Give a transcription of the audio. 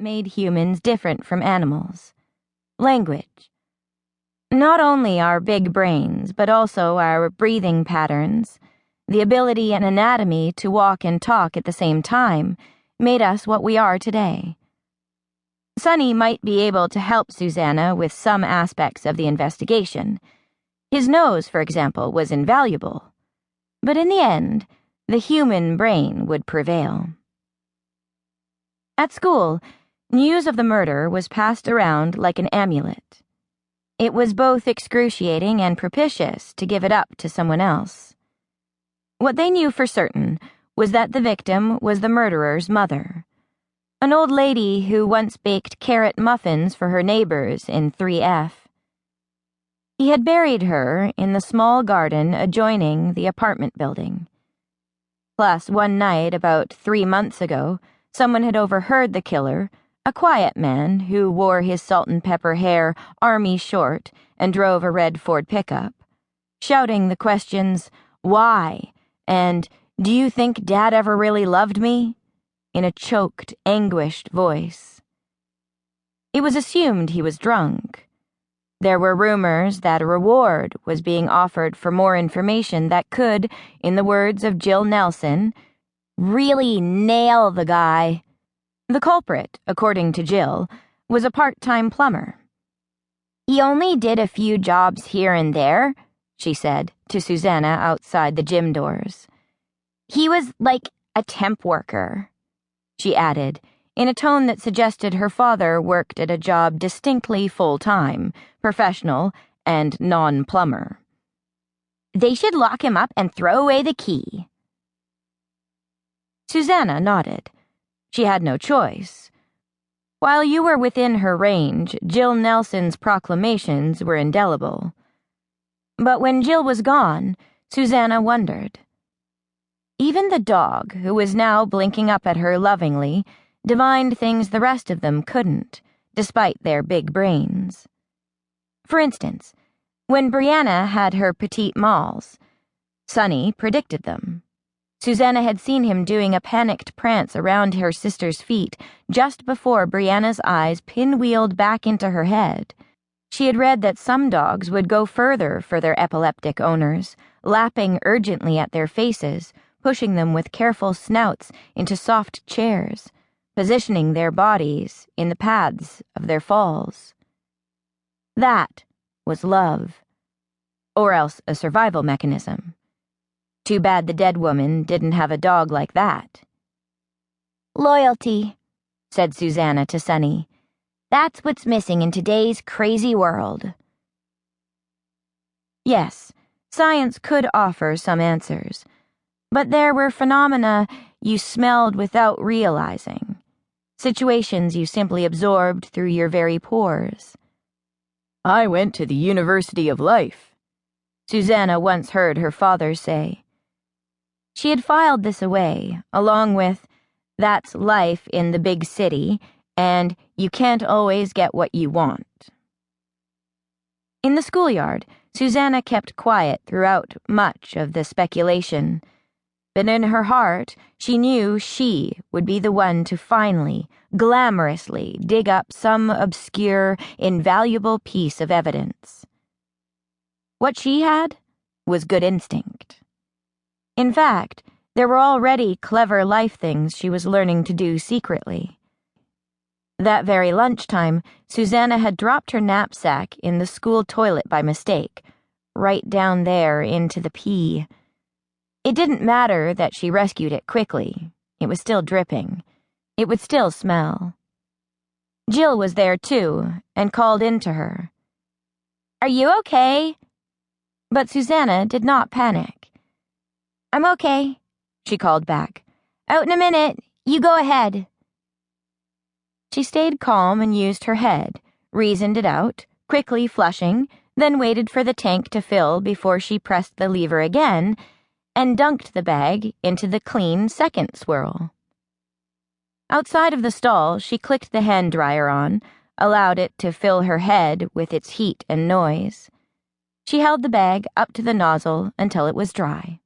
made humans different from animals. Language. Not only our big brains, but also our breathing patterns, the ability and anatomy to walk and talk at the same time, made us what we are today. Sonny might be able to help Susanna with some aspects of the investigation. His nose, for example, was invaluable. But in the end, the human brain would prevail. At school, news of the murder was passed around like an amulet. It was both excruciating and propitious to give it up to someone else. What they knew for certain was that the victim was the murderer's mother, an old lady who once baked carrot muffins for her neighbors in 3F. He had buried her in the small garden adjoining the apartment building. Plus, one night about 3 months ago, someone had overheard the killer, a quiet man who wore his salt and pepper hair army short and drove a red Ford pickup, shouting the questions, "Why?" and "Do you think Dad ever really loved me?" in a choked, anguished voice. It was assumed he was drunk. There were rumors that a reward was being offered for more information that could, in the words of Jill Nelson, really nail the guy. The culprit, according to Jill, was a part-time plumber. "He only did a few jobs here and there," she said to Susanna outside the gym doors. "He was like a temp worker," she added, in a tone that suggested her father worked at a job distinctly full-time, professional, and non-plumber. "They should lock him up and throw away the key." Susanna nodded. She had no choice. While you were within her range, Jill Nelson's proclamations were indelible. But when Jill was gone, Susanna wondered. Even the dog, who was now blinking up at her lovingly, divined things the rest of them couldn't, despite their big brains. For instance, when Brianna had her petite mals, Sonny predicted them. Susanna had seen him doing a panicked prance around her sister's feet just before Brianna's eyes pinwheeled back into her head. She had read that some dogs would go further for their epileptic owners, lapping urgently at their faces, pushing them with careful snouts into soft chairs, positioning their bodies in the paths of their falls. That was love, or else a survival mechanism. Too bad the dead woman didn't have a dog like that. "Loyalty," said Susanna to Sonny. "That's what's missing in today's crazy world." Yes, science could offer some answers, but there were phenomena you smelled without realizing, situations you simply absorbed through your very pores. "I went to the University of Life," Susanna once heard her father say. She had filed this away, along with "That's life in the big city" and "You can't always get what you want." In the schoolyard, Susanna kept quiet throughout much of the speculation, but in her heart she knew she would be the one to finally, glamorously dig up some obscure, invaluable piece of evidence. What she had was good instinct. In fact, there were already clever life things she was learning to do secretly. That very lunchtime, Susanna had dropped her knapsack in the school toilet by mistake, right down there into the pee. It didn't matter that she rescued it quickly. It was still dripping. It would still smell. Jill was there too, and called in to her. "Are you okay?" But Susanna did not panic. "I'm okay," she called back. "Out in a minute. You go ahead." She stayed calm and used her head, reasoned it out, quickly flushing, then waited for the tank to fill before she pressed the lever again and dunked the bag into the clean second swirl. Outside of the stall, she clicked the hand dryer on, allowed it to fill her head with its heat and noise. She held the bag up to the nozzle until it was dry.